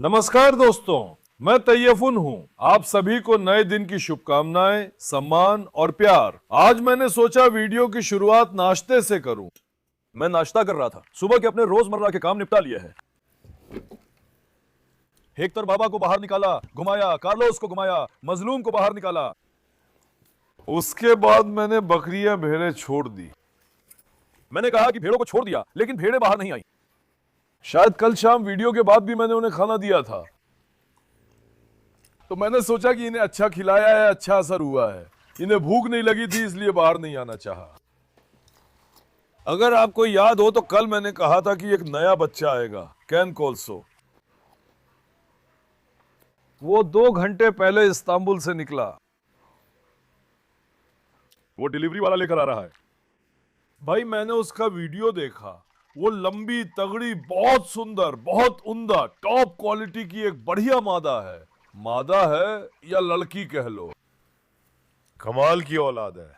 नमस्कार दोस्तों, मैं तैयफुन हूँ। आप सभी को नए दिन की शुभकामनाएं, सम्मान और प्यार। आज मैंने सोचा वीडियो की शुरुआत नाश्ते से करूं। मैं नाश्ता कर रहा था। सुबह के अपने रोजमर्रा के काम निपटा लिए हैं। हेक्टर बाबा को बाहर निकाला, घुमाया, कार्लोस को घुमाया, मजलूम को बाहर निकाला। उसके बाद मैंने बकरियां भेड़ें छोड़ दी। मैंने कहा कि भेड़ों को छोड़ दिया, लेकिन भेड़ें बाहर नहीं आई। शायद कल शाम वीडियो के बाद भी मैंने उन्हें खाना दिया था, तो मैंने सोचा कि इन्हें अच्छा खिलाया है, अच्छा असर हुआ है। इन्हें भूख नहीं लगी थी, इसलिए बाहर नहीं आना चाहा। अगर आपको याद हो तो कल मैंने कहा था कि एक नया बच्चा आएगा, कैन कोल्सो। वो 2 घंटे पहले इस्तांबुल से निकला। वो डिलीवरी वाला लेकर आ रहा है। भाई मैंने उसका वीडियो देखा। वो लंबी तगड़ी, बहुत सुंदर, बहुत उम्दा, टॉप क्वालिटी की एक बढ़िया मादा है। मादा है या लड़की कह लो, कमाल की औलाद है।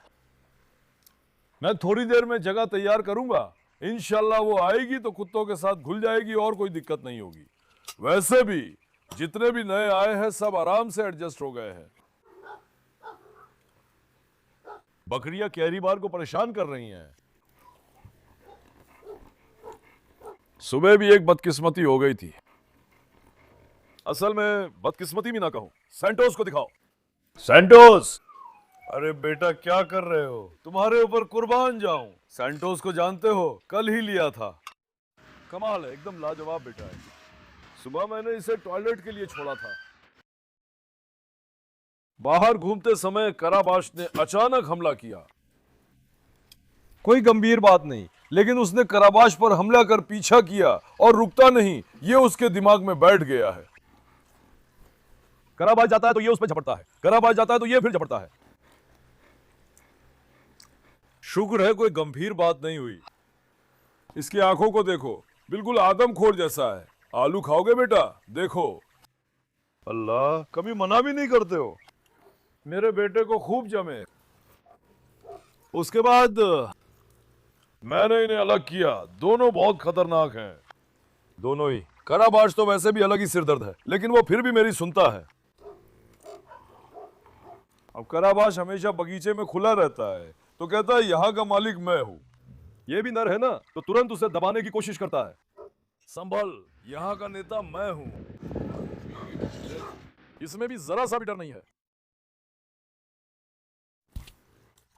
मैं थोड़ी देर में जगह तैयार करूंगा। इंशाल्लाह वो आएगी तो कुत्तों के साथ घुल जाएगी और कोई दिक्कत नहीं होगी। वैसे भी जितने भी नए आए हैं सब आराम से एडजस्ट हो गए हैं। बकरियां कैरी बार को परेशान कर रही हैं। सुबह भी एक बदकिस्मती हो गई थी। असल में बदकिस्मती भी ना कहूं। सैंटोस को दिखाओ। सैंटोस! अरे बेटा क्या कर रहे हो? तुम्हारे ऊपर कुर्बान जाऊं। सैंटोस को जानते हो, कल ही लिया था। कमाल है, एकदम लाजवाब बेटा है। सुबह मैंने इसे टॉयलेट के लिए छोड़ा था। बाहर घूमते समय कराबाश ने अचानक हमला किया। कोई गंभीर बात नहीं, लेकिन उसने कराबाश पर हमला कर पीछा किया और रुकता नहीं। ये उसके दिमाग में बैठ गया है। कराबाज जाता है तो ये उस पर झपटता है, कराबाज जाता है तो ये फिर झपटता है। शुक्र है कोई गंभीर बात नहीं हुई। इसकी आंखों को देखो, बिल्कुल आदमखोर जैसा है। आलू खाओगे बेटा? देखो। अल्लाह, कभी मना भी नहीं करते हो। मेरे बेटे को खूब जमे। उसके बाद मैंने इन्हें अलग किया। दोनों बहुत खतरनाक हैं, दोनों ही। कराबाश तो वैसे भी अलग ही सिरदर्द है, लेकिन वो फिर भी मेरी सुनता है। अब कराबाश हमेशा बगीचे में खुला रहता है, तो कहता है यहाँ का मालिक मैं हूं। ये भी नर है ना, तो तुरंत उसे दबाने की कोशिश करता है। संभल, यहाँ का नेता मैं हूं। इसमें भी जरा सा भी डर नहीं है।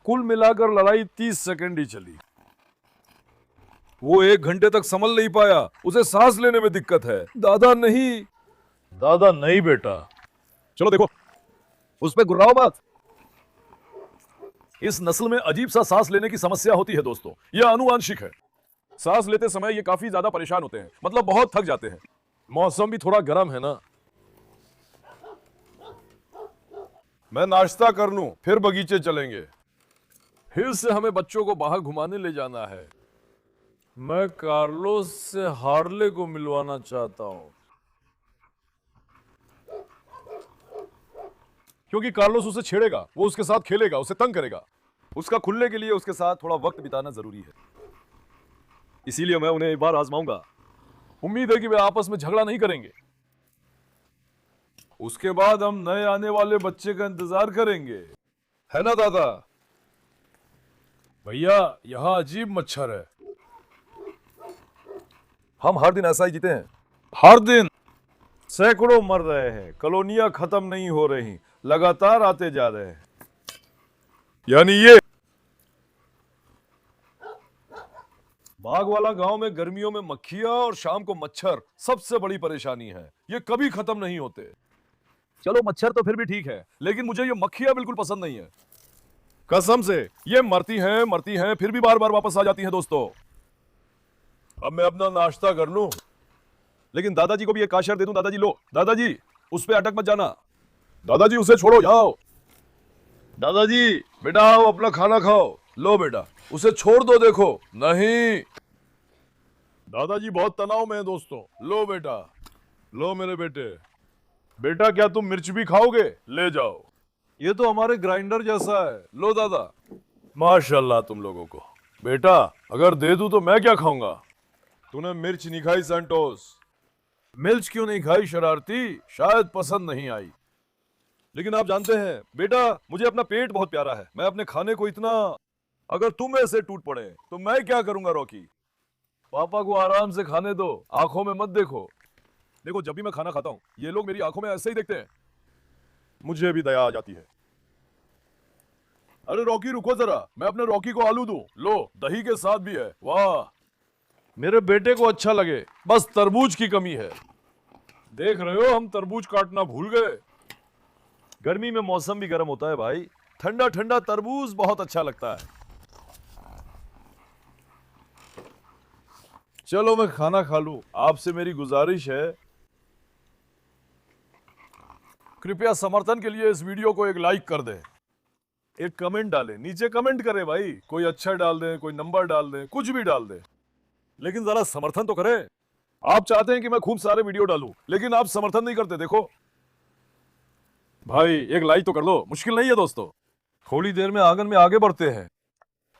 कुल मिलाकर लड़ाई 30 सेकंड ही चली। वो 1 घंटे तक संभल नहीं पाया। उसे सांस लेने में दिक्कत है। दादा नहीं, दादा नहीं बेटा। चलो देखो, उस पे गुर्राओ मत। इस नस्ल में अजीब सा सांस लेने की समस्या होती है दोस्तों। यह आनुवांशिक है। सांस लेते समय ये काफी ज्यादा परेशान होते हैं, मतलब बहुत थक जाते हैं। मौसम भी थोड़ा गर्म है ना। मैं नाश्ता कर लूं, फिर बगीचे चलेंगे। फिर से हमें बच्चों को बाहर घुमाने ले जाना है। मैं कार्लोस से हार्ले को मिलवाना चाहता हूं, क्योंकि कार्लोस उसे छेड़ेगा, वो उसके साथ खेलेगा, उसे तंग करेगा। उसका खुलने के लिए उसके साथ थोड़ा वक्त बिताना जरूरी है। इसीलिए मैं उन्हें एक बार आजमाऊंगा। उम्मीद है कि वे आपस में झगड़ा नहीं करेंगे। उसके बाद हम नए आने वाले बच्चे का इंतजार करेंगे, है ना दादा? भैया यहाँ अजीब मच्छर है। हम हर दिन ऐसा ही जीते हैं। हर दिन सैकड़ों मर रहे हैं। कॉलोनियां खत्म नहीं हो रही, लगातार आते जा रहे हैं। यानी ये बाग वाला गांव में गर्मियों में मक्खियां और शाम को मच्छर सबसे बड़ी परेशानी है। ये कभी खत्म नहीं होते। चलो मच्छर तो फिर भी ठीक है, लेकिन मुझे ये मक्खियां बिल्कुल पसंद नहीं है। कसम से, ये मरती हैं, फिर भी बार बार वापस आ जाती हैं दोस्तों। अब मैं अपना नाश्ता कर लूं। लेकिन दादाजी को भी एक काशर दे दूं। दादाजी लो। दादाजी, उस पे अटक मत जाना। दादाजी उसे छोड़ो, जाओ। दादाजी बेटा आओ, अपना खाना खाओ। लो बेटा, उसे छोड़ दो। देखो, नहीं। दादाजी बहुत तनाव में है दोस्तों। लो बेटा, लो मेरे बेटे। बेटा क्या तुम मिर्च भी खाओगे? ले जाओ। ये तो हमारे ग्राइंडर जैसा है। लो दादा। माशाल्लाह तुम लोगों को। बेटा अगर दे दूं तो मैं क्या खाऊंगा? तूने मिर्च नहीं खाई सैंटोस। मिर्च क्यों नहीं खाई शरारती? शायद पसंद नहीं आई। लेकिन आप जानते हैं बेटा, मुझे अपना पेट बहुत प्यारा है। मैं अपने खाने को इतना, अगर तुम ऐसे टूट पड़े तो मैं क्या करूंगा रॉकी? पापा को आराम से खाने दो, आंखों में मत देखो। देखो, जब भी मैं खाना खाता हूँ ये लोग मेरी आंखों में ऐसे ही देखते हैं, मुझे भी दया आ जाती है। अरे रॉकी रुको जरा, मैं अपने रॉकी को आलू दूं। लो, दही के साथ भी है। वाह, मेरे बेटे को अच्छा लगे। बस तरबूज की कमी है। देख रहे हो, हम तरबूज काटना भूल गए। गर्मी में मौसम भी गर्म होता है भाई, ठंडा ठंडा तरबूज बहुत अच्छा लगता है। चलो मैं खाना खा लूं। आपसे मेरी गुजारिश है, कृपया समर्थन के लिए इस वीडियो को एक लाइक कर दें, एक कमेंट डालें। नीचे कमेंट करें भाई, कोई अच्छा डाल दें, कोई नंबर डाल दें, कुछ भी डाल दें, लेकिन जरा समर्थन तो करें। आप चाहते हैं कि मैं खूब सारे वीडियो डालूं, लेकिन आप समर्थन नहीं करते। देखो भाई एक लाइक तो कर लो, मुश्किल नहीं है दोस्तों। थोड़ी देर में आंगन में आगे बढ़ते हैं।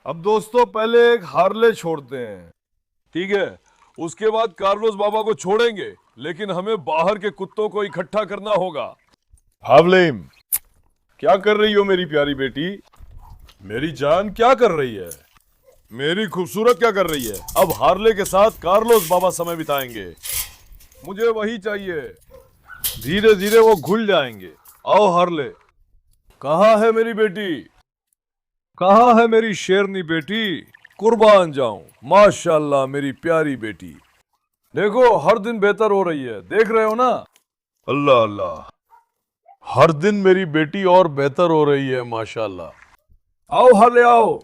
अब दोस्तों पहले एक हार्ले छोड़ते हैं, ठीक है? उसके बाद कार्लोस बाबा को छोड़ेंगे, लेकिन हमें बाहर के कुत्तों को इकट्ठा करना होगा। हार्लेम, क्या कर रही हो मेरी प्यारी बेटी? मेरी जान क्या कर रही है? मेरी खूबसूरत क्या कर रही है? अब हार्ले के साथ कार्लोस बाबा समय बिताएंगे। मुझे वही चाहिए। धीरे धीरे वो घुल जाएंगे। आओ हार्ले। कहाँ है मेरी बेटी? कहाँ है मेरी शेरनी बेटी? कुर्बान जाऊं। माशाल्लाह मेरी प्यारी बेटी। देखो हर दिन बेहतर हो रही है, देख रहे हो ना? अल्लाह अल्लाह, हर दिन मेरी बेटी और बेहतर हो रही है माशाल्लाह। आओ हार्ले आओ।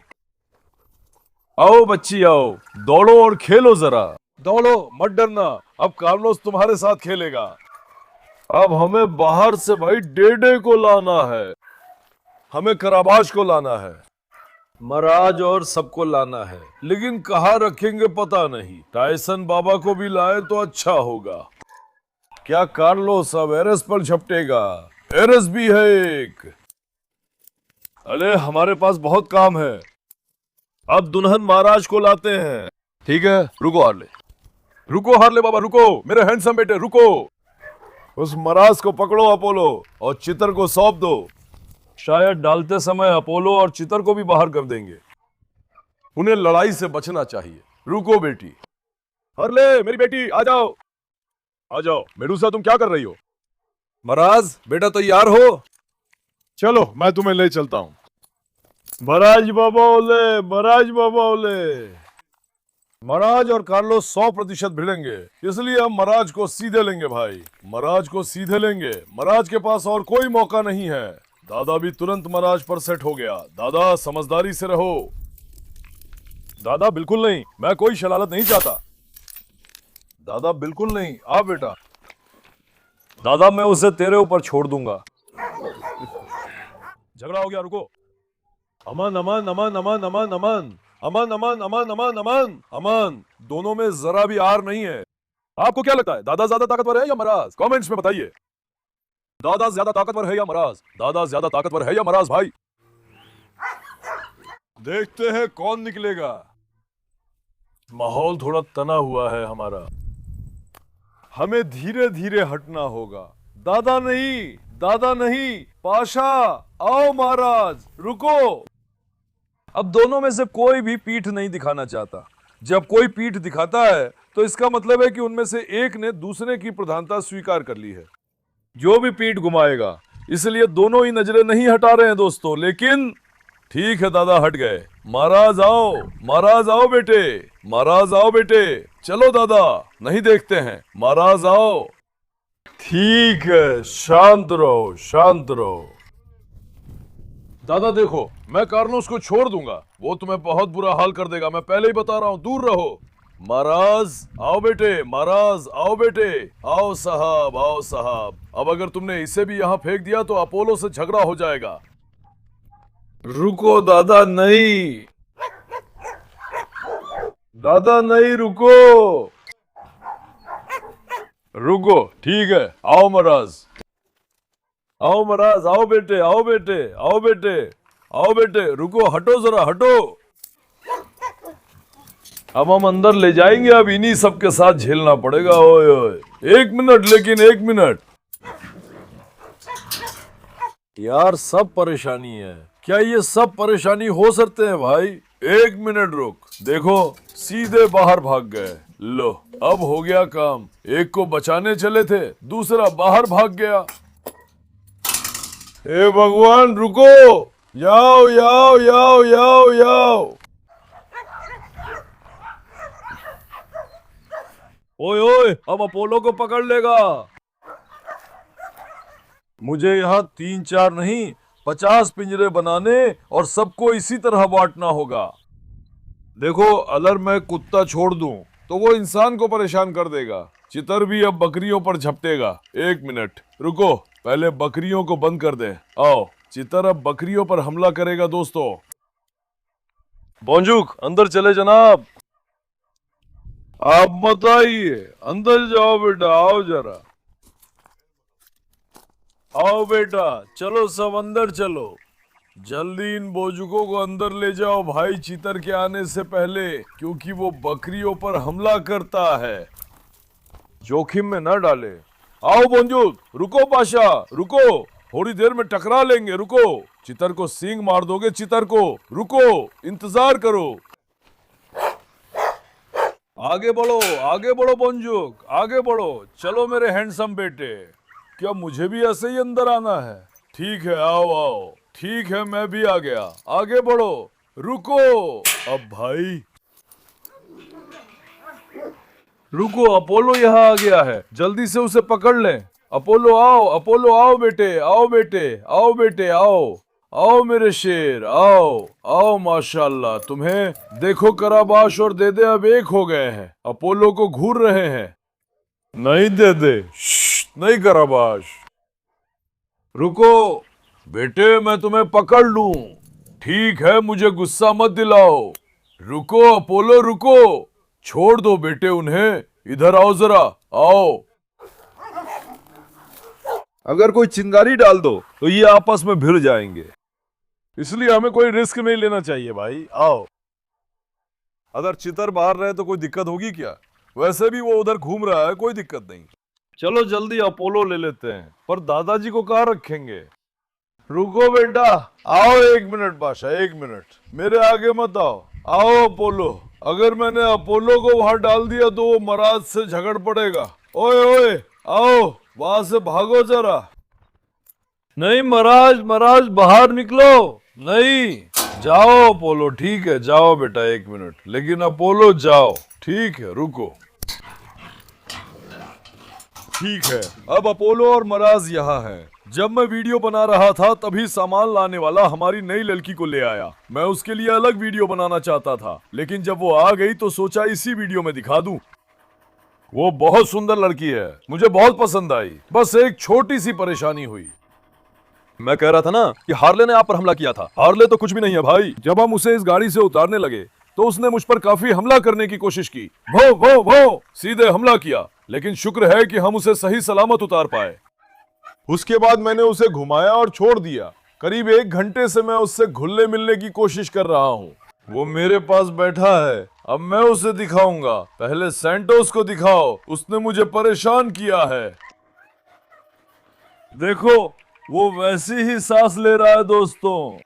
आओ बच्ची आओ, दौड़ो और खेलो जरा। दौड़ो, मत डरना। अब कार्लोस तुम्हारे साथ खेलेगा। अब हमें बाहर से भाई डेडे को लाना है, हमें कराबाश को लाना है, मराज और सबको लाना है, लेकिन कहाँ रखेंगे पता नहीं। टायसन बाबा को भी लाए तो अच्छा होगा। क्या कार्लोस अब एरेस पर झपटेगा? एरेस भी है एक। अरे हमारे पास बहुत काम है। अब दुल्हन महाराज को लाते हैं। ठीक है, रुको हार्ले, रुको हार्ले बाबा, रुको मेरे हैंडसम बेटे, रुको। उस महाराज को पकड़ो अपोलो, और चितर को सौंप दो। शायद डालते समय अपोलो और चितर को भी बाहर कर देंगे। उन्हें लड़ाई से बचना चाहिए। रुको बेटी। हार्ले मेरी बेटी, आ जाओ आ जाओ। मेडूसा तुम क्या कर रही हो? महाराज बेटा तैयार हो? चलो मैं तुम्हें ले चलता हूं। महाराज बाबा ओले, महाराज बाबा ओले। महाराज और कार्लोस 100% भिड़ेंगे, इसलिए हम महाराज को सीधे लेंगे भाई। महाराज को सीधे लेंगे। महाराज के पास और कोई मौका नहीं है। दादा भी तुरंत महाराज पर सेट हो गया। दादा समझदारी से रहो। दादा बिल्कुल नहीं, मैं कोई शरारत नहीं चाहता। दादा बिल्कुल नहीं। आ बेटा। दादा मैं उसे तेरे ऊपर छोड़ दूंगा। झगड़ा हो गया, रुको। अमन अमन अमन अमन अमन अमन अमन अमन अमन अमन अमन अमन। दोनों में जरा भी आर नहीं है। आपको क्या लगता है, दादा ज्यादा ताकतवर है या महाराज? कमेंट्स में बताइए। दादा ज्यादा ताकतवर है या महाराज? दादा ज्यादा ताकतवर है या महाराज भाई? देखते हैं कौन निकलेगा। माहौल थोड़ा तना हुआ है हमारा, हमें धीरे धीरे हटना होगा। दादा नहीं, दादा नहीं, पाशा आओ महाराज, रुको। अब दोनों में से कोई भी पीठ नहीं दिखाना चाहता। जब कोई पीठ दिखाता है तो इसका मतलब है कि उनमें से एक ने दूसरे की प्रधानता स्वीकार कर ली है। जो भी पीठ घुमाएगा, इसलिए दोनों ही नजरें नहीं हटा रहे हैं दोस्तों। लेकिन ठीक है दादा, हट गए। महाराज आओ, महाराज आओ बेटे, महाराज आओ बेटे। चलो दादा, नहीं देखते हैं। महाराज आओ। ठीक है, शांत रहो, शांत रहो। दादा देखो, मैं कार्लोस को छोड़ दूंगा, वो तुम्हें बहुत बुरा हाल कर देगा। मैं पहले ही बता रहा हूं, दूर रहो। महाराज आओ बेटे, महाराज आओ बेटे, आओ साहब, आओ साहब। अब अगर तुमने इसे भी यहां फेंक दिया तो अपोलो से झगड़ा हो जाएगा। रुको दादा, नहीं दादा नहीं, रुको रुको। ठीक है, आओ महाराज, आओ महाराज, आओ बेटे, आओ बेटे, आओ बेटे, आओ बेटे। रुको, हटो जरा, हटो। अब हम अंदर ले जाएंगे, अब इन्हीं सब के साथ झेलना पड़ेगा। ओए ओए, 1 मिनट, लेकिन 1 मिनट यार, सब परेशानी है। क्या ये सब परेशानी हो सकते हैं भाई? 1 मिनट रुक, देखो सीधे बाहर भाग गए। लो, अब हो गया काम। एक को बचाने चले थे, दूसरा बाहर भाग गया। हे भगवान, रुको, याओ याओ याओ याओ याओ। ओए ओए, अब अपोलो को पकड़ लेगा। मुझे यहाँ 3-4 नहीं, 50 पिंजरे बनाने और सबको इसी तरह बांटना होगा। देखो, अगर मैं कुत्ता छोड़ दूं तो वो इंसान को परेशान कर देगा। चितर भी अब बकरियों पर झपटेगा। 1 मिनट रुको, पहले बकरियों को बंद कर दे। आओ, चितर अब बकरियों पर हमला करेगा दोस्तों। बॉन्जूक, अंदर चले जनाब। आप मत आइए, अंदर जाओ बेटा, आओ जरा। आओ बेटा, चलो सब अंदर चलो। जल्दी इन बोजुकों को अंदर ले जाओ भाई, चीतर के आने से पहले, क्योंकि वो बकरियों पर हमला करता है। जोखिम में न डाले। आओ बोंजुक, रुको पाशा, रुको, थोड़ी देर में टकरा लेंगे, रुको। चितर को सींग मार दोगे, चितर को। रुको, इंतजार करो। आगे बढ़ो बोंजुक, आगे बढ़ो। चलो मेरे हैंडसम बेटे। क्या मुझे भी ऐसे ही अंदर आना है? ठीक है, आओ आओ। ठीक है, मैं भी आ गया। आगे बढ़ो। रुको, अब भाई रुको, अपोलो यहाँ आ गया है, जल्दी से उसे पकड़ लें। अपोलो आओ, अपोलो आओ बेटे, आओ बेटे, आओ बेटे, आओ आओ मेरे शेर, आओ आओ। माशाल्लाह, तुम्हें देखो कराबाश और देदे अब एक हो गए हैं, अपोलो को घूर रहे हैं। नहीं देदे, नहीं कराबाश। रुको बेटे, मैं तुम्हें पकड़ लूं। ठीक है, मुझे गुस्सा मत दिलाओ। रुको अपोलो, रुको। छोड़ दो बेटे उन्हें। इधर आओ जरा, आओ। अगर कोई चिंगारी डाल दो तो ये आपस में भिड़ जाएंगे, इसलिए हमें कोई रिस्क नहीं लेना चाहिए भाई। आओ। अगर चितर बाहर रहे तो कोई दिक्कत होगी क्या? वैसे भी वो उधर घूम रहा है, कोई दिक्कत नहीं। चलो जल्दी अपोलो ले लेते हैं, पर दादाजी को कहाँ रखेंगे? रुको बेटा, आओ। 1 मिनट बादशाह, 1 मिनट, मेरे आगे मत आओ। आओ अपोलो। अगर मैंने अपोलो को वहां डाल दिया तो वो महाराज से झगड़ पड़ेगा। ओए ओए, आओ, वहां से भागो जरा। नहीं महाराज, महाराज बाहर निकलो। नहीं, जाओ अपोलो। ठीक है, जाओ बेटा, 1 मिनट, लेकिन अपोलो जाओ। ठीक है, रुको। ठीक है, अब अपोलो और महाराज यहाँ है। जब मैं वीडियो बना रहा था तभी सामान लाने वाला हमारी नई लड़की को ले आया। मैं उसके लिए अलग वीडियो बनाना चाहता था, लेकिन जब वो आ गई तो सोचा इसी वीडियो में दिखा दूं। वो बहुत सुंदर लड़की है, मुझे बहुत पसंद आई। बस एक छोटी सी परेशानी हुई। मैं कह रहा था ना कि हार्ले ने आप पर हमला किया था। हार्ले तो कुछ भी नहीं है भाई। जब हम उसे इस गाड़ी से उतारने लगे तो उसने मुझ पर काफी हमला करने की कोशिश की। वो वो वो सीधे हमला किया, लेकिन शुक्र है कि हम उसे सही सलामत उतार पाए। उसके बाद मैंने उसे घुमाया और छोड़ दिया। करीब 1 घंटे से मैं उससे घुलने मिलने की कोशिश कर रहा हूँ। वो मेरे पास बैठा है, अब मैं उसे दिखाऊंगा। पहले सैंटोस को दिखाओ, उसने मुझे परेशान किया है। देखो, वो वैसी ही सांस ले रहा है दोस्तों।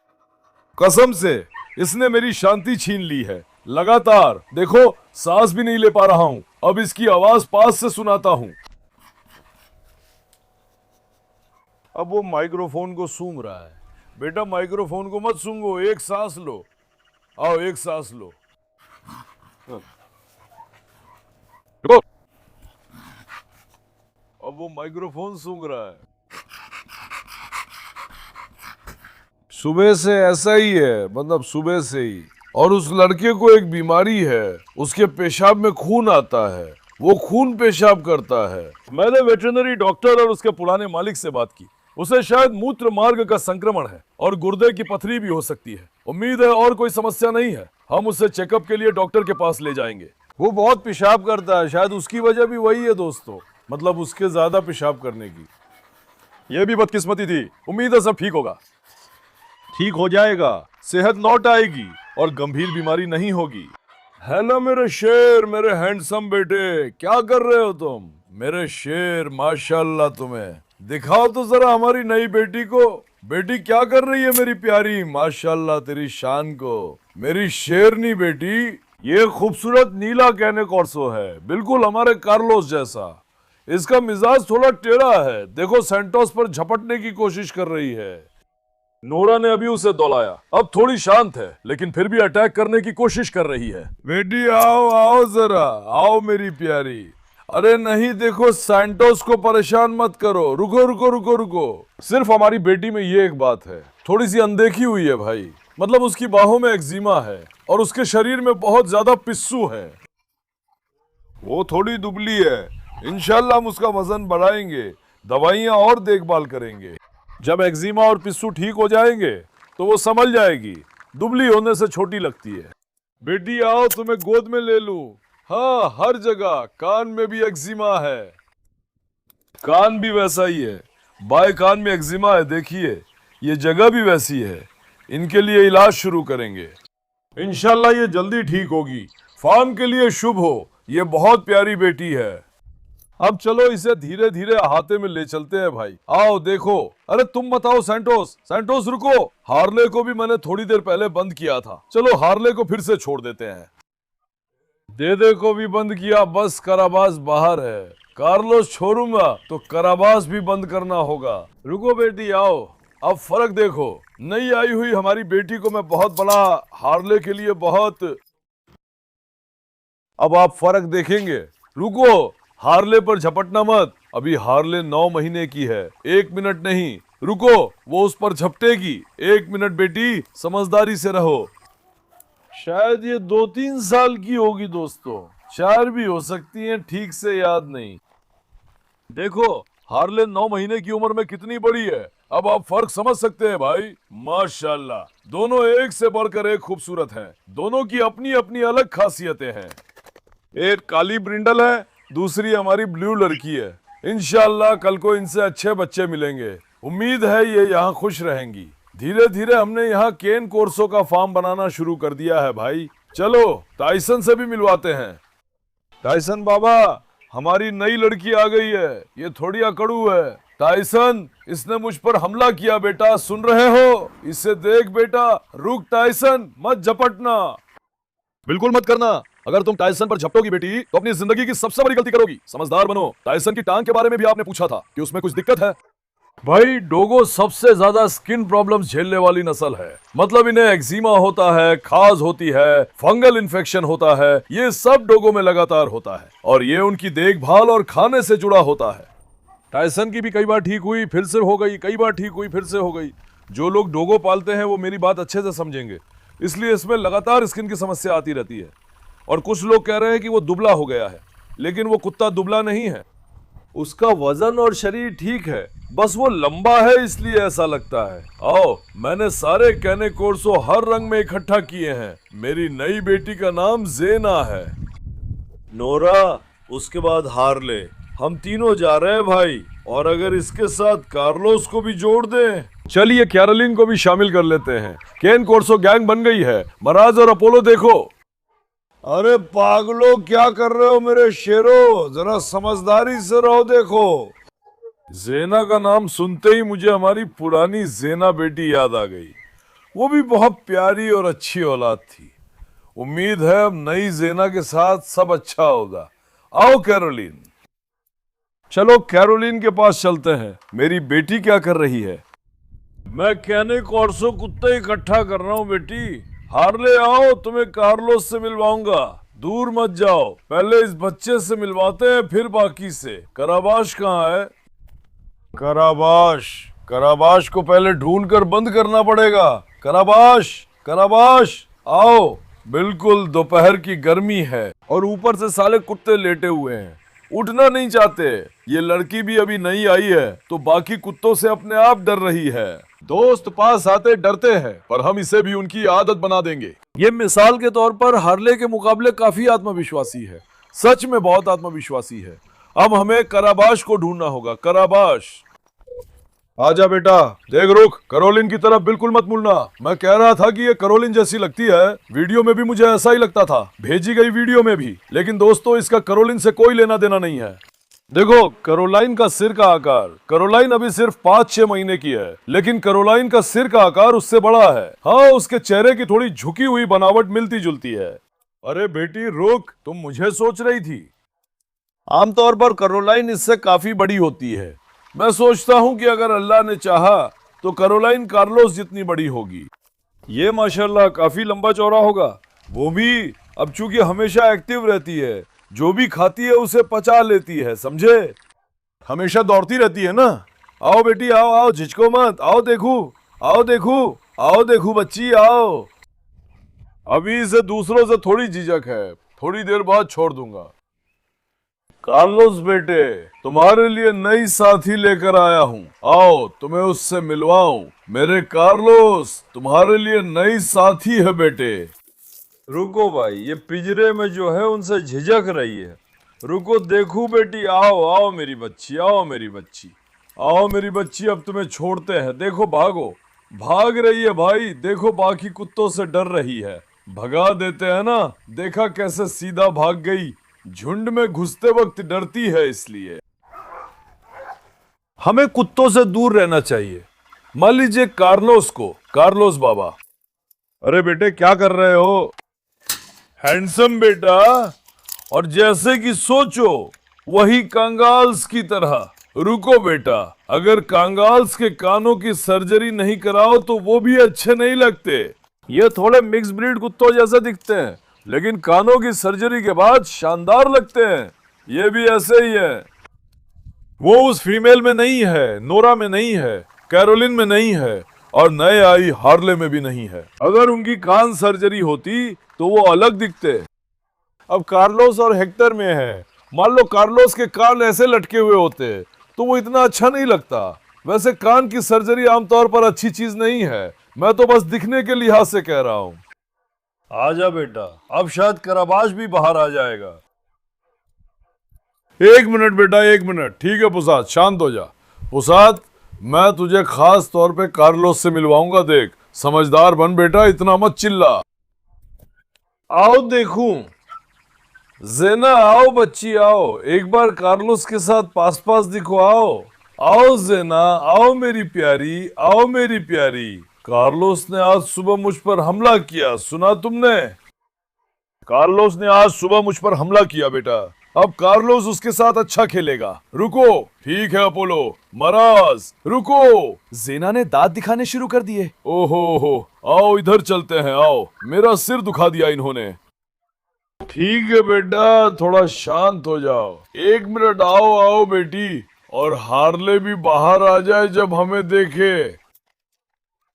कसम से इसने मेरी शांति छीन ली है। लगातार देखो, सांस भी नहीं ले पा रहा हूँ। अब इसकी आवाज पास से सुनाता हूँ। अब वो माइक्रोफोन को सूंघ रहा है। बेटा माइक्रोफोन को मत सूंघो, एक सांस लो। आओ, एक सांस लो। अब वो माइक्रोफोन सूंघ रहा है। सुबह से ऐसा ही है, मतलब सुबह से ही। और उस लड़के को एक बीमारी है, उसके पेशाब में खून आता है, वो खून पेशाब करता है। मैंने वेटरनरी डॉक्टर और उसके पुराने मालिक से बात की। उसे शायद मूत्र मार्ग का संक्रमण है और गुर्दे की पथरी भी हो सकती है। उम्मीद है और कोई समस्या नहीं है। हम उसे चेकअप के लिए डॉक्टर के पास ले जाएंगे। वो बहुत पेशाब करता है, शायद उसकी वजह भी वही है दोस्तों, मतलब उसके ज्यादा पेशाब करने की। ये भी बदकिस्मती थी। उम्मीद है सब ठीक होगा। ठीक हो जाएगा, सेहत लौट आएगी और गंभीर बीमारी नहीं होगी। हेलो मेरे शेर, मेरे हैंडसम बेटे, क्या कर रहे हो तुम? मेरे शेर, माशाल्लाह तुम्हें। दिखाओ तो जरा हमारी नई बेटी को। बेटी क्या कर रही है मेरी प्यारी? माशाल्लाह तेरी शान को। मेरी शेरनी बेटी, ये खूबसूरत नीला कैने कॉर्सो है, बिल्कुल हमारे कार्लोस जैसा। इसका मिजाज थोड़ा टेढ़ा है, देखो सैंटोस पर झपटने की कोशिश कर रही है। नोरा ने अभी उसे दौलाया, अब थोड़ी शांत है लेकिन फिर भी अटैक करने की कोशिश कर रही है। बेटी आओ आओ जरा, आओ मेरी प्यारी। अरे नहीं, देखो सैंटोस को परेशान मत करो। रुको रुको रुको रुको। सिर्फ हमारी बेटी में ये एक बात है, थोड़ी सी अनदेखी हुई है भाई। मतलब उसकी बाहों में एक्जिमा है और उसके शरीर में बहुत ज्यादा पिस्सू है। वो थोड़ी दुबली है, इंशाल्लाह हम उसका वजन बढ़ाएंगे, दवाइयां और देखभाल करेंगे। जब एक्जिमा और पिस्सू ठीक हो जाएंगे तो वो संभल जाएगी। दुबली होने से छोटी लगती है। बेटी आओ, तुम्हें गोद में ले लूं। हाँ, हर जगह, कान में भी एक्जिमा है। कान भी वैसा ही है, बाएं कान में एक्जिमा है, देखिए ये जगह भी वैसी है। इनके लिए इलाज शुरू करेंगे, इंशाल्लाह ये जल्दी ठीक होगी। फार्म के लिए शुभ हो, ये बहुत प्यारी बेटी है। अब चलो इसे धीरे धीरे अहाते में ले चलते हैं भाई। आओ देखो। अरे तुम बताओ सैंटोस, सैंटोस रुको। हार्ले को भी मैंने थोड़ी देर पहले बंद किया था, चलो हार्ले को फिर से छोड़ देते हैं। देदे को भी बंद किया, बस कराबास बाहर है। कार्लोस छोड़ूंगा तो कराबास भी बंद करना होगा। रुको बेटी आओ, अब फर्क देखो। नई आई हुई हमारी बेटी को मैं बहुत बड़ा, हार्ले के लिए बहुत। अब आप फर्क देखेंगे। रुको, हार्ले पर झपटना मत, अभी हार्ले 9 महीने की है। 1 मिनट नहीं, रुको, वो उस पर झपटेगी। 1 मिनट बेटी, समझदारी से रहो। शायद ये 2-3 साल की होगी दोस्तों, 4 भी हो सकती हैं, ठीक से याद नहीं। देखो हार्ले 9 महीने की उम्र में कितनी बड़ी है। अब आप फर्क समझ सकते हैं भाई। माशाल्लाह, दोनों एक से बढ़कर एक खूबसूरत हैं। दोनों की अपनी अपनी अलग खासियतें हैं। एक काली ब्रिंडल है, दूसरी हमारी ब्लू लड़की है। इंशाल्लाह कल को इनसे अच्छे बच्चे मिलेंगे। उम्मीद है ये यहाँ खुश रहेंगी। धीरे धीरे हमने यहाँ केन कोर्सो का फार्म बनाना शुरू कर दिया है भाई। चलो टाइसन से भी मिलवाते हैं। टाइसन बाबा, हमारी नई लड़की आ गई है, ये थोड़ी अकड़ू है। टाइसन, इसने मुझ पर हमला किया बेटा, सुन रहे हो? इसे देख बेटा। रुक टाइसन, मत झपटना। बिल्कुल मत करना। अगर तुम टाइसन पर झपटोगी बेटी तो अपनी जिंदगी की सबसे बड़ी गलती करोगी। समझदार बनो। टाइसन की टांग के बारे में भी आपने पूछा था कि उसमें कुछ दिक्कत है। भाई डोगो सबसे ज्यादा स्किन प्रॉब्लम्स झेलने वाली नस्ल है। मतलब इन्हें एक्जिमा होता है, खाज होती है, फंगल इन्फेक्शन होता है, ये सब डोगो में लगातार होता है और ये उनकी देखभाल और खाने से जुड़ा होता है। टाइसन की भी कई बार ठीक हुई, फिर से हो गई, कई बार ठीक हुई, फिर से हो गई। जो लोग डोगो पालते हैं वो मेरी बात अच्छे से समझेंगे, इसलिए इसमें लगातार स्किन की समस्या आती रहती है। और कुछ लोग कह रहे हैं कि वो दुबला हो गया है, लेकिन वो कुत्ता दुबला नहीं है। उसका वजन और शरीर ठीक है, बस वो लंबा है इसलिए ऐसा लगता है। आओ, मैंने सारे कैने कोर्सो हर रंग में इकट्ठा किए हैं। मेरी नई बेटी का नाम जेना है। नोरा, उसके बाद हार्ले, हम तीनों जा रहे हैं भाई। और अगर इसके साथ कार्लोस को भी जोड़ दें, चलिए कैरोलिन को भी शामिल कर लेते हैं। केन कोर्सो गैंग बन गई है। मराज और अपोलो देखो। अरे पागलो, क्या कर रहे हो मेरे शेरों? जरा समझदारी से रहो। देखो, जेना का नाम सुनते ही मुझे हमारी पुरानी जेना बेटी याद आ गई। वो भी बहुत प्यारी और अच्छी औलाद थी। उम्मीद है अब नई जेना के साथ सब अच्छा होगा। आओ कैरोलिन। चलो कैरोलिन के पास चलते हैं। मेरी बेटी क्या कर रही है? मैं कैने कोर्सो कुत्ते इकट्ठा कर रहा हूँ बेटी। हार्ले आओ, तुम्हें कार्लोस से मिलवाऊंगा। दूर मत जाओ, पहले इस बच्चे से मिलवाते हैं, फिर बाकी से। कराबाश कहाँ है? कराबाश को पहले ढूंढकर बंद करना पड़ेगा। कराबाश आओ। बिल्कुल दोपहर की गर्मी है और ऊपर से साले कुत्ते लेटे हुए हैं, उठना नहीं चाहते। ये लड़की भी अभी नई आई है तो बाकी कुत्तों से अपने आप डर रही है। दोस्त पास आते डरते हैं, पर हम इसे भी उनकी आदत बना देंगे। ये मिसाल के तौर पर हार्ले के मुकाबले काफी आत्मविश्वासी है, सच में बहुत आत्मविश्वासी है। अब हमें कराबाश को ढूंढना होगा। कराबाश, आजा बेटा, देख रुक, करोलिन की तरफ बिल्कुल मत मुड़ना। मैं कह रहा था कि ये करोलिन जैसी लगती है, वीडियो में भी मुझे ऐसा ही लगता था, भेजी गई वीडियो में भी। लेकिन दोस्तों, इसका करोलिन से कोई लेना देना नहीं है। देखो, करोलाइन का सिर का आकार, करोलाइन अभी सिर्फ 5-6 महीने की है, लेकिन करोलाइन का सिर का आकार उससे बड़ा है। हाँ, उसके चेहरे की थोड़ी झुकी हुई बनावट मिलती जुलती है। अरे बेटी रुक, तुम मुझे सोच रही थी। आमतौर पर करोलाइन इससे काफी बड़ी होती है। मैं सोचता हूँ कि अगर अल्लाह ने चाहा तो करोलाइन कार्लोस जितनी बड़ी होगी। ये माशाल्लाह काफी लंबा चौड़ा होगा। वो भी अब चूंकि हमेशा एक्टिव रहती है, जो भी खाती है उसे पचा लेती है, समझे? हमेशा दौड़ती रहती है ना। आओ बेटी, आओ आओ, झिझको मत, आओ देखू, आओ देखू, आओ देखू बच्ची, आओ। अभी इसे दूसरों से थोड़ी झिझक है, थोड़ी देर बाद छोड़ दूंगा। कार्लोस बेटे, तुम्हारे लिए नई साथी लेकर आया हूँ, आओ तुम्हें उससे मिलवाऊं। मेरे कार्लोस, तुम्हारे लिए नई साथी है बेटे। रुको भाई, ये पिंजरे में जो है उनसे झिझक रही है। रुको देखूं बेटी, आओ आओ मेरी बच्ची, आओ मेरी बच्ची, आओ मेरी बच्ची, अब तुम्हें छोड़ते हैं। देखो भागो, भाग रही है भाई, देखो बाकी कुत्तों से डर रही है। भगा देते हैं ना, देखा कैसे सीधा भाग गई। झुंड में घुसते वक्त डरती है, इसलिए हमें कुत्तों से दूर रहना चाहिए। मान लीजिए कार्लोस को, कार्लोस बाबा। अरे बेटे क्या कर रहे हो? हैंडसम बेटा, और जैसे कि सोचो वही कांगाल्स की तरह। रुको बेटा, अगर कांगाल्स के कानों की सर्जरी नहीं कराओ तो वो भी अच्छे नहीं लगते। ये थोड़े मिक्स ब्रीड कुत्तों जैसे दिखते हैं, लेकिन कानों की सर्जरी के बाद शानदार लगते हैं। ये भी ऐसे ही है। वो उस फीमेल में नहीं है, नोरा में नहीं है, कैरोलिन में नहीं है, और नए आई हार्ले में भी नहीं है। अगर उनकी कान सर्जरी होती तो वो अलग दिखते। अब कार्लोस और हेक्टर में है। मान लो कार्लोस के कान ऐसे लटके हुए होते तो वो इतना अच्छा नहीं लगता। वैसे कान की सर्जरी आमतौर पर अच्छी चीज नहीं है, मैं तो बस दिखने के लिहाज से कह रहा हूँ। आजा बेटा, अब शायद कराबाश भी बाहर आ जाएगा। एक मिनट बेटा, एक मिनट। ठीक है पुसाद, शांत हो जा। पुसाद, मैं तुझे खास तौर पे कार्लोस से मिलवाऊंगा। देख, समझदार बन बेटा, इतना मत चिल्ला। आओ देखूं। जेना आओ बच्ची, आओ एक बार कार्लोस के साथ पास पास दिखो, आओ आओ जेना, आओ मेरी प्यारी, आओ मेरी प्यारी। कार्लोस ने आज सुबह मुझ पर हमला किया, सुना तुमने? कार्लोस ने आज सुबह मुझ पर हमला किया बेटा। अब कार्लोस उसके साथ अच्छा खेलेगा। रुको। ठीक है अपोलो, मराज रुको। जेना ने दांत दिखाने शुरू कर दिए। ओहो, आओ इधर चलते हैं, आओ। मेरा सिर दुखा दिया इन्होंने। ठीक है बेटा, थोड़ा शांत हो जाओ। एक मिनट, आओ आओ बेटी, और हार्ले भी बाहर आ जाए जब हमें देखे।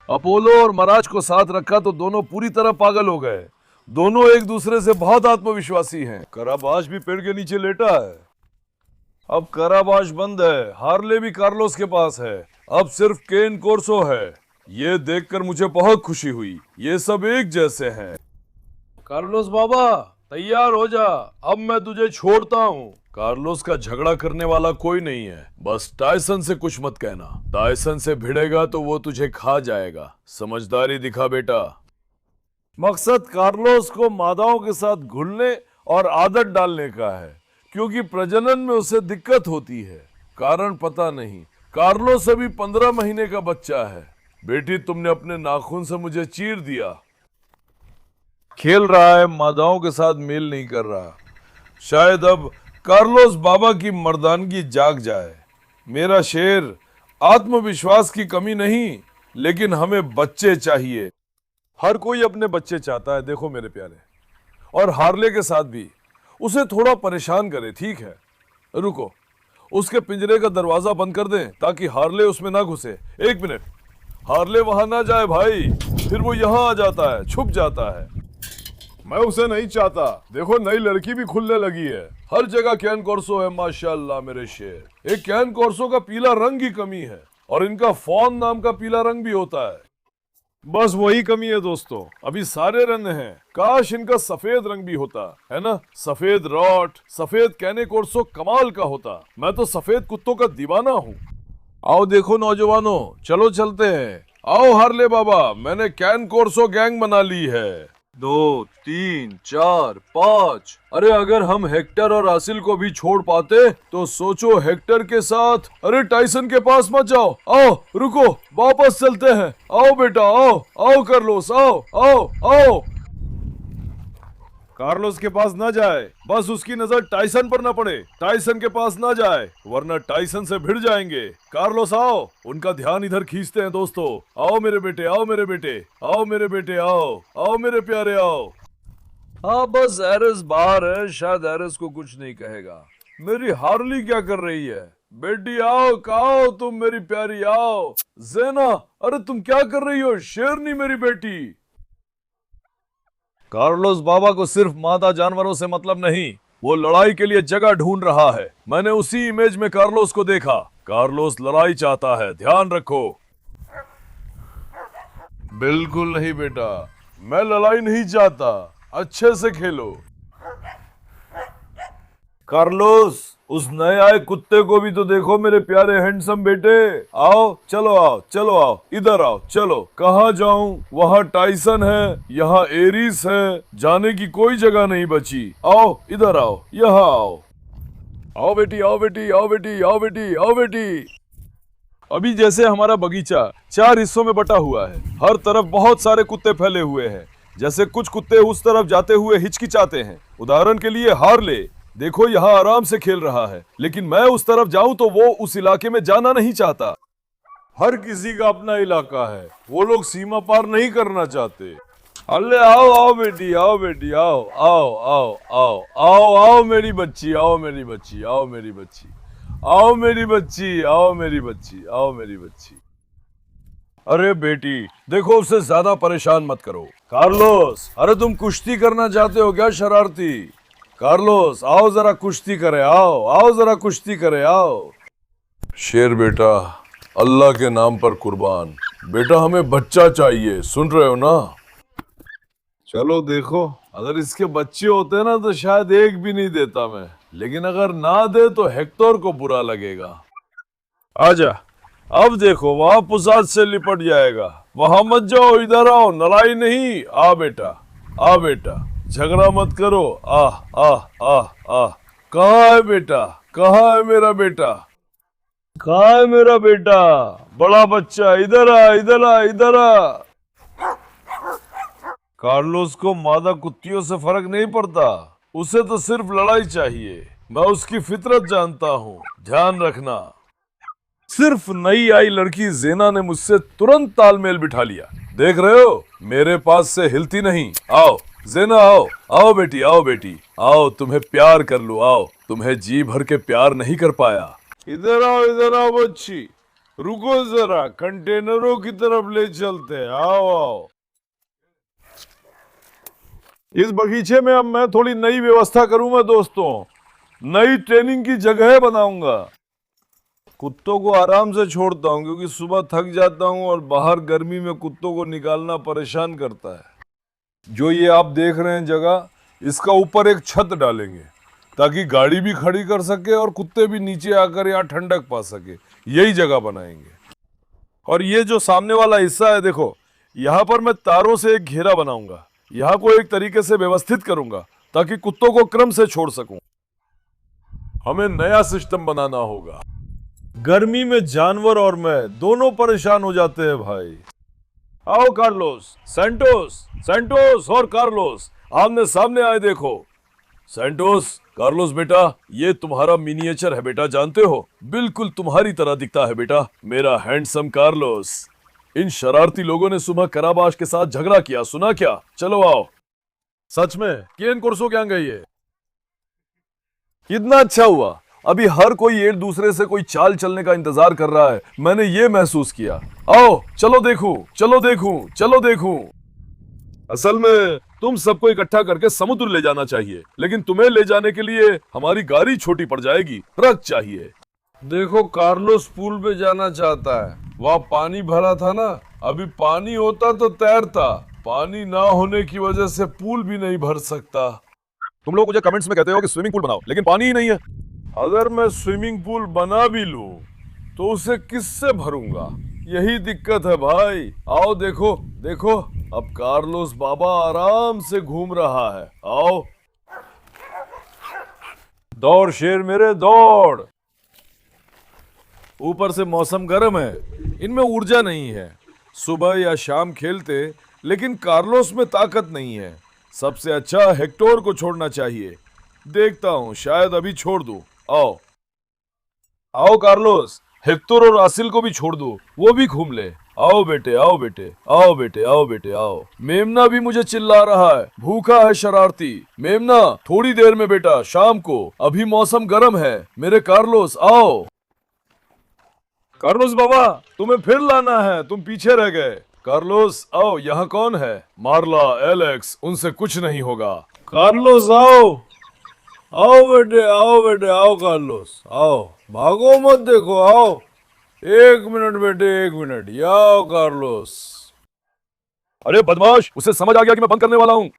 अपोलो और मराज को साथ रखा तो दोनों पूरी तरह पागल हो गए। दोनों एक दूसरे से बहुत आत्मविश्वासी हैं। कराबाश भी पेड़ के नीचे लेटा है। अब कराबाश बंद है, हार्ले भी कार्लोस के पास है, अब सिर्फ केन कोर्सो है। ये देखकर मुझे बहुत खुशी हुई, ये सब एक जैसे हैं। कार्लोस बाबा तैयार हो जा, अब मैं तुझे छोड़ता हूँ। कार्लोस का झगड़ा करने वाला कोई नहीं है, बस टायसन से कुछ मत कहना। टायसन से भिड़ेगा तो वो तुझे खा जाएगा। समझदारी दिखा बेटा। मकसद कार्लोस को मादाओं के साथ घुलने और आदत डालने का है, क्योंकि प्रजनन में उसे दिक्कत होती है। कारण पता नहीं। कार्लोस अभी 15 महीने का बच्चा है। बेटी, तुमने अपने नाखून से मुझे चीर दिया। खेल रहा है, मादाओं के साथ मेल नहीं कर रहा। शायद अब कार्लोस बाबा की मर्दानगी जाग जाए। मेरा शेर, आत्मविश्वास की कमी नहीं, लेकिन हमें बच्चे चाहिए। हर कोई अपने बच्चे चाहता है, देखो मेरे प्यारे। और हार्ले के साथ भी। उसे थोड़ा परेशान करे, ठीक है? रुको, उसके पिंजरे का दरवाजा बंद कर दें ताकि हार्ले उसमें ना घुसे। एक मिनट, हार्ले वहां ना जाए भाई, फिर वो यहाँ आ जाता है, छुप जाता है। मैं उसे नहीं चाहता। देखो, नई लड़की भी खुलने लगी है। हर जगह कैन कोर्सो है, माशाल्लाह मेरे शेर। एक कैन कोर्सो का पीला रंग की कमी है, और इनका फॉन नाम का पीला रंग भी होता है। बस वही कमी है दोस्तों, अभी सारे रंग हैं। काश इनका सफेद रंग भी होता, है ना? सफेद रॉट, सफेद कैने कोर्सो कमाल का होता। मैं तो सफेद कुत्तों का दीवाना हूँ। आओ देखो नौजवानों, चलो चलते हैं। आओ हार्ले बाबा, मैंने कैन कोर्सो गैंग बना ली है। 2, 3, 4, 5। अरे अगर हम हेक्टर और आसिल को भी छोड़ पाते तो सोचो हेक्टर के साथ। अरे टाइसन के पास मत जाओ, आओ रुको, वापस चलते हैं। आओ बेटा, आओ आओ कार्लोस, आओ आओ आओ। कार्लोस के पास ना जाए, बस उसकी नजर टाइसन पर ना पड़े। टाइसन के पास ना जाए, वरना टाइसन से भिड़ जाएंगे। कार्लोस आओ, उनका ध्यान इधर खींचते हैं दोस्तों। आओ मेरे बेटे, आओ मेरे बेटे, आओ मेरे बेटे, आओ आओ मेरे प्यारे, आओ। हाँ बस एरिस बाहर है, शायद एरिस को कुछ नहीं कहेगा। मेरी हार्ली क्या कर रही है? बेटी आओ, कहो तुम मेरी प्यारी, आओ। जेना, अरे तुम क्या कर रही हो? शेरनी मेरी बेटी। कार्लोस बाबा को सिर्फ मादा जानवरों से मतलब नहीं, वो लड़ाई के लिए जगह ढूंढ रहा है। मैंने उसी इमेज में कार्लोस को देखा। कार्लोस लड़ाई चाहता है, ध्यान रखो। बिल्कुल नहीं बेटा, मैं लड़ाई नहीं चाहता, अच्छे से खेलो। कार्लोस, उस नए आए कुत्ते को भी तो देखो मेरे प्यारे हैंडसम बेटे। आओ, चलो आओ, चलो आओ, इधर आओ, चलो। कहाँ जाऊं? वहाँ टाइसन है, यहाँ एरिस है, जाने की कोई जगह नहीं बची। आओ इधर आओ, यहाँ आओ। आओ बेटी, आओ बेटी, आओ बेटी, आओ बेटी, आओ बेटी। अभी जैसे हमारा बगीचा 4 हिस्सों में बटा हुआ है, हर तरफ बहुत सारे कुत्ते फैले हुए हैं। जैसे कुछ कुत्ते उस तरफ जाते हुए हिचकिचाते हैं। उदाहरण के लिए हार्ले, देखो यहाँ आराम से खेल रहा है, लेकिन मैं उस तरफ जाऊं तो वो उस इलाके में जाना नहीं चाहता। हर किसी का अपना इलाका है, वो लोग सीमा पार नहीं करना चाहते। अल्ले आओ आओ बेटी, आओ बेटी, आओ आओ आओ आओ आओ आओ मेरी बच्ची, आओ मेरी बच्ची, आओ मेरी बच्ची, आओ मेरी बच्ची, आओ मेरी बच्ची, आओ मेरी बच्ची। अरे बेटी देखो, उससे ज्यादा परेशान मत करो। कार्लोस, अरे तुम कुश्ती करना चाहते हो क्या शरारती? कार्लोस आओ जरा कुश्ती करे, आओ आओ जरा कुश्ती करे, आओ। शेर बेटा, अल्लाह के नाम पर कुर्बान। बेटा हमें बच्चा चाहिए, सुन रहे हो ना? चलो देखो, अगर इसके बच्चे होते ना तो शायद एक भी नहीं देता मैं, लेकिन अगर ना दे तो हेक्टर को बुरा लगेगा। आजा, अब देखो वहां पुसाद से लिपट जाएगा। वहां मत जाओ, इधर आओ, लड़ाई नहीं। आ बेटा, आ बेटा, झगड़ा मत करो। आह आह आह आह। कहाँ है बेटा? कहाँ है मेरा बेटा? कहाँ है मेरा बेटा? बड़ा बच्चा, इधर आ, इधर आ, इधर आ। कार्लोस को मादा कुत्तियों से फर्क नहीं पड़ता, उसे तो सिर्फ लड़ाई चाहिए। मैं उसकी फितरत जानता हूँ, ध्यान रखना। सिर्फ नई आई लड़की जेना ने मुझसे तुरंत तालमेल बिठा लिया। देख रहे हो, मेरे पास से हिलती नहीं। आओ जेना, आओ आओ बेटी, आओ बेटी, आओ तुम्हें प्यार कर लूं, आओ। तुम्हें जी भर के प्यार नहीं कर पाया। इधर आओ बच्ची, रुको जरा, कंटेनरों की तरफ ले चलते हैं। आओ आओ। इस बगीचे में अब मैं थोड़ी नई व्यवस्था करूंगा दोस्तों, नई ट्रेनिंग की जगह बनाऊंगा। कुत्तों को आराम से छोड़ता हूँ क्योंकि सुबह थक जाता हूँ और बाहर गर्मी में कुत्तों को निकालना परेशान करता है। जो ये आप देख रहे हैं जगह, इसका ऊपर एक छत डालेंगे ताकि गाड़ी भी खड़ी कर सके और कुत्ते भी नीचे आकर यहाँ ठंडक पा सके। यही जगह बनाएंगे। और ये जो सामने वाला हिस्सा है देखो, यहाँ पर मैं तारों से एक घेरा बनाऊंगा। यहाँ को एक तरीके से व्यवस्थित करूंगा ताकि कुत्तों को क्रम से छोड़ सकूं। हमें नया सिस्टम बनाना होगा। गर्मी में जानवर और मैं दोनों परेशान हो जाते हैं भाई। आओ कार्लोस, सैंटोस और कार्लोस आमने सामने आए। देखो सैंटोस, कार्लोस बेटा, ये तुम्हारा मिनिएचर है बेटा, जानते हो? बिल्कुल तुम्हारी तरह दिखता है बेटा, मेरा हैंडसम कार्लोस। इन शरारती लोगों ने सुबह कराबाश के साथ झगड़ा किया, सुना क्या? चलो आओ। सच में केन कोर्सो क्या गई है? इतना अच्छा हुआ, अभी हर कोई एक दूसरे से कोई चाल चलने का इंतजार कर रहा है। मैंने ये महसूस किया। आओ चलो देखूं, चलो देखूं, चलो देखूं। असल में तुम सबको इकट्ठा करके समुद्र ले जाना चाहिए, लेकिन तुम्हें ले जाने के लिए हमारी गाड़ी छोटी पड़ जाएगी, ट्रक चाहिए। देखो कार्लोस पूल पे जाना चाहता है, वहाँ पानी भरा था ना, अभी पानी होता तो तैरता। पानी ना होने की वजह से पूल भी नहीं भर सकता। तुम लोग मुझे कमेंट्स में कहते हो कि स्विमिंग पूल बनाओ, लेकिन पानी ही नहीं है। अगर मैं स्विमिंग पूल बना भी लूं तो उसे किससे भरूंगा? यही दिक्कत है भाई। आओ देखो देखो, अब कार्लोस बाबा आराम से घूम रहा है। आओ, दौड़ शेर मेरे दौड़। ऊपर से मौसम गर्म है, इनमें ऊर्जा नहीं है। सुबह या शाम खेलते, लेकिन कार्लोस में ताकत नहीं है। सबसे अच्छा हेक्टोर को छोड़ना चाहिए। देखता हूं, शायद अभी छोड़ दूं। आओ आओ कार्लोस, हेक्टर और आसिल को भी छोड़ दो, वो भी घूम ले। आओ बेटे, आओ बेटे, आओ बेटे, आओ बेटे, आओ। मेमना भी मुझे चिल्ला रहा है, भूखा है शरारती। मेमना, थोड़ी देर में बेटा, शाम को, अभी मौसम गर्म है। मेरे कार्लोस आओ। कार्लोस बाबा, तुम्हें फिर लाना है, तुम पीछे रह गए। कार्लोस आओ, यहाँ कौन है? मार्ला, एलेक्स, उनसे कुछ नहीं होगा। कार्लोस आओ, आओ बेटे, आओ बेटे, आओ कार्लोस, आओ। भागो मत, देखो, आओ। एक मिनट बेटे, एक मिनट, आओ कार्लोस। अरे बदमाश, उसे समझ आ गया कि मैं बंद करने वाला हूं।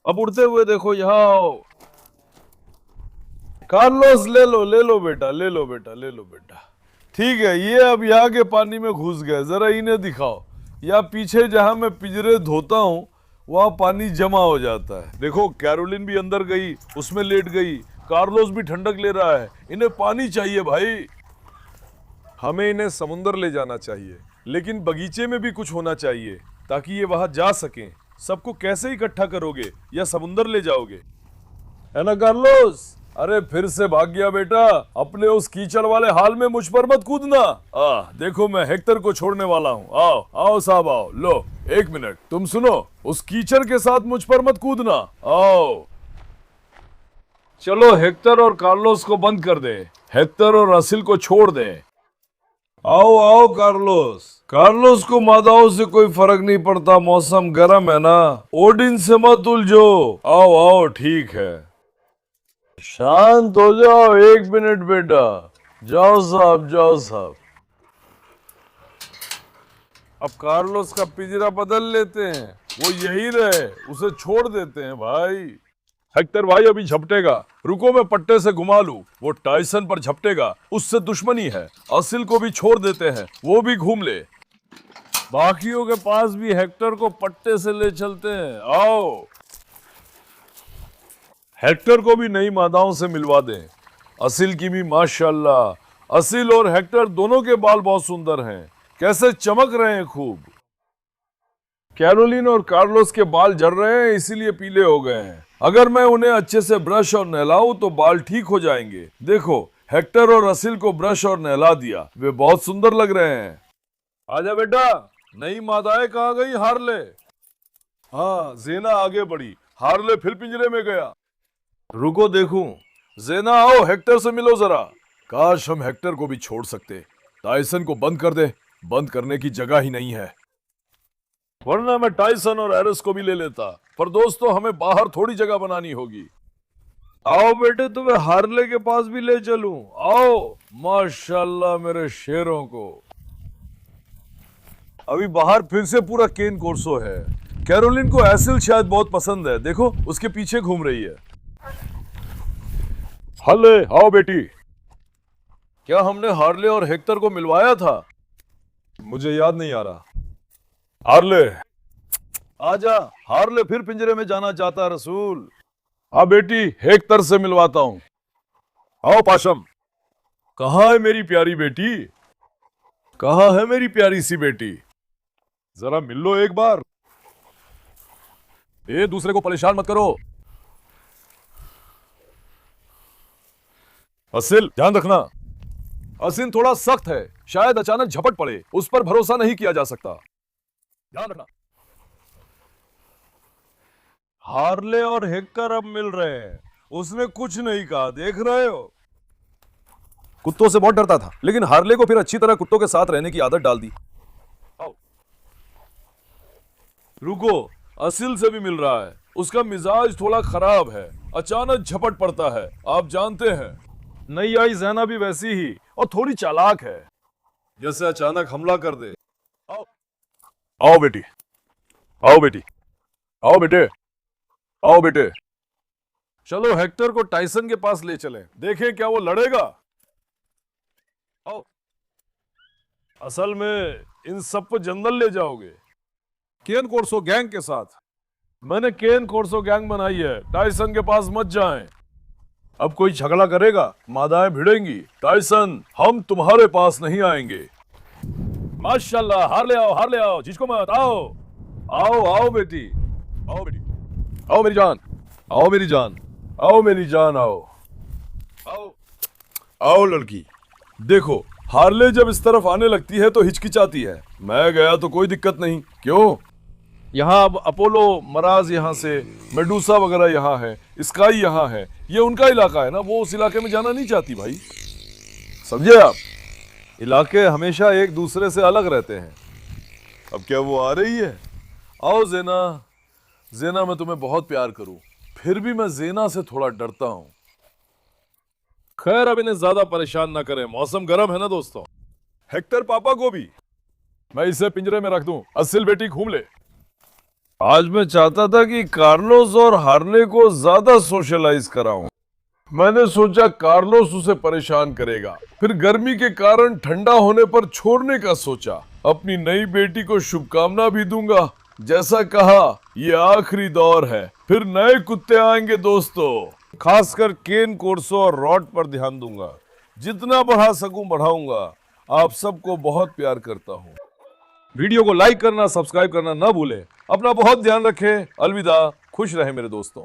अब उड़ते हुए देखो, यहाँ आओ। कार्लोस ले लो, ले लो बेटा, ले लो बेटा, ले लो बेटा। ठीक है, ये अब यहाँ के पानी में घुस गए, जरा इन्हें दिखाओ। या पीछे जहां मैं पिंजरे धोता हूँ, वहां पानी जमा हो जाता है। देखो, कैरोलिन भी अंदर गई, उसमें लेट गई। कार्लोस भी ठंडक ले रहा है। इन्हें पानी चाहिए भाई। हमें इन्हें समुंदर ले जाना चाहिए, लेकिन बगीचे में भी कुछ होना चाहिए ताकि ये वहां जा सकें। सबको कैसे इकट्ठा करोगे, या समुंदर ले जाओगे? है ना कार्लोस? अरे फिर से भाग गया बेटा। अपने उस कीचड़ वाले हाल में मुझ पर मत कूदना। देखो, मैं हेक्टर को छोड़ने वाला हूँ। आओ आओ साहब, आओ। लो, एक मिनट, तुम सुनो, उस कीचड़ के साथ मुझ पर मत कूदना। आओ, चलो हेक्टर और कार्लोस को बंद कर दे। हेक्टर और असिल को छोड़ दे। आओ आओ कार्लोस। कार्लोस को मादाओं से कोई फर्क नहीं पड़ता, मौसम गर्म है ना। ओडिन से मत उलझो। आओ आओ, ठीक है। शांत हो जाओ, एक मिनट बेटा। जाओ साहब, जाओ साहब। अब कार्लोस का पिंजरा बदल लेते हैं। वो यही रहे, उसे छोड़ देते हैं भाई। हेक्टर भाई अभी झपटेगा, रुको मैं पट्टे से घुमा लूं। वो टाइसन पर झपटेगा, उससे दुश्मनी है। असिल को भी छोड़ देते हैं, वो भी घूम ले। बाकियों के पास भी हेक्टर को पट्टे से ले चलते हैं। आओ, हेक्टर को भी नई मादाओं से मिलवा दें। असिल की भी माशाल्लाह। असिल और हेक्टर दोनों के बाल बहुत सुंदर हैं, कैसे चमक रहे हैं खूब। कैरोलिन और कार्लोस के बाल झड़ रहे हैं, इसीलिए पीले हो गए हैं। अगर मैं उन्हें अच्छे से ब्रश और नहलाऊं तो बाल ठीक हो जाएंगे। देखो, हेक्टर और असिल को ब्रश और नहला दिया, वे बहुत सुंदर लग रहे हैं। आजा बेटा। नई मादाएं कहाँ गई? हार्ले। हाँ, जेना आगे बढ़ी, हार्ले फिर पिंजरे में गया। रुको देखूं। जेना आओ, हेक्टर से मिलो जरा। काश हम हेक्टर को भी छोड़ सकते। टाइसन को बंद कर दे, बंद करने की जगह ही नहीं है। वरना मैं टाइसन और एरिस को भी ले लेता, पर दोस्तों हमें बाहर थोड़ी जगह बनानी होगी। आओ बेटे, तुम्हें हार्ले के पास भी ले चलूं। आओ। माशाल्लाह मेरे शेरों को। अभी बाहर फिर से पूरा केन कोर्सो है। कैरोलिन को एसिल शायद बहुत पसंद है, देखो उसके पीछे घूम रही है। हार्ले, आओ बेटी। क्या हमने हार्ले और हेक्टर को मिलवाया था? मुझे याद नहीं आ रहा। हार्ले, आजा। हार्ले फिर पिंजरे में जाना चाहता है रसूल। हाँ बेटी, हेक्टर से मिलवाता हूं। आओ पाशम। कहाँ है मेरी प्यारी बेटी? कहाँ है मेरी प्यारी सी बेटी? जरा मिल लो एक बार। एक दूसरे को परेशान मत करो। असिल, ध्यान रखना। असिल थोड़ा सख्त है, शायद अचानक झपट पड़े, उस पर भरोसा नहीं किया जा सकता। ध्यान रखना। हार्ले और हेक्टर अब मिल रहे हैं। उसने कुछ नहीं कहा, देख रहे हो। कुत्तों से बहुत डरता था, लेकिन हार्ले को फिर अच्छी तरह कुत्तों के साथ रहने की आदत डाल दी। आओ। रुको, असिल से भी मिल रहा है। उसका मिजाज थोड़ा खराब है, अचानक झपट पड़ता है। आप जानते हैं, नई आई ज़ैना भी वैसी ही और थोड़ी चालाक है, जैसे अचानक हमला कर दे। आओ आओ बेटी, आओ बेटी, आओ बेटे, आओ बेटे। चलो हेक्टर को टाइसन के पास ले चलें, देखें क्या वो लड़ेगा। आओ। असल में इन सबको जंगल ले जाओगे केन कोर्सो गैंग के साथ। मैंने केन कोर्सो गैंग बनाई है, टाइसन के पास मत जाएं। अब कोई झगड़ा करेगा मादाएं भिड़ेंगी। टाइसन हम तुम्हारे पास नहीं आएंगे। माशाल्लाह, हार ले आओ, जिसको मत आओ। आओ आओ बेटी, आओ बेटी, आओ मेरी जान, आओ मेरी जान, आओ मेरी जान, आओ आओ आओ लड़की। देखो हार्ले जब इस तरफ आने लगती है तो हिचकिचाती है। मैं गया तो कोई दिक्कत नहीं। क्यों? यहाँ अब अपोलो मराज यहाँ से, मेडूसा वगैरह यहाँ है, स्काई यहाँ है, ये उनका इलाका है ना, वो उस इलाके में जाना नहीं चाहती भाई। समझे आप? इलाके हमेशा एक दूसरे से अलग रहते हैं। अब क्या वो आ रही है? आओ जेना। जेना मैं तुम्हें बहुत प्यार करूं, फिर भी मैं जेना से थोड़ा डरता हूं। खैर अब इन्हें ज्यादा परेशान ना करें, मौसम गर्म है ना दोस्तों। हेक्टर पापा को भी मैं इसे पिंजरे में रख दूं, असिल बेटी घूम ले। आज मैं चाहता था कि कार्लोस और हार्ले को ज्यादा सोशलाइज कराऊं। मैंने सोचा कार्लोस उसे परेशान करेगा, फिर गर्मी के कारण ठंडा होने पर छोड़ने का सोचा। अपनी नई बेटी को शुभकामना भी दूंगा। जैसा कहा ये आखिरी दौर है, फिर नए कुत्ते आएंगे दोस्तों। खासकर केन कोर्सो और रॉड पर ध्यान दूंगा, जितना बढ़ा सकूं बढ़ाऊंगा। आप सबको बहुत प्यार करता हूं। वीडियो को लाइक करना, सब्सक्राइब करना ना भूलें। अपना बहुत ध्यान रखें। अलविदा, खुश रहें मेरे दोस्तों।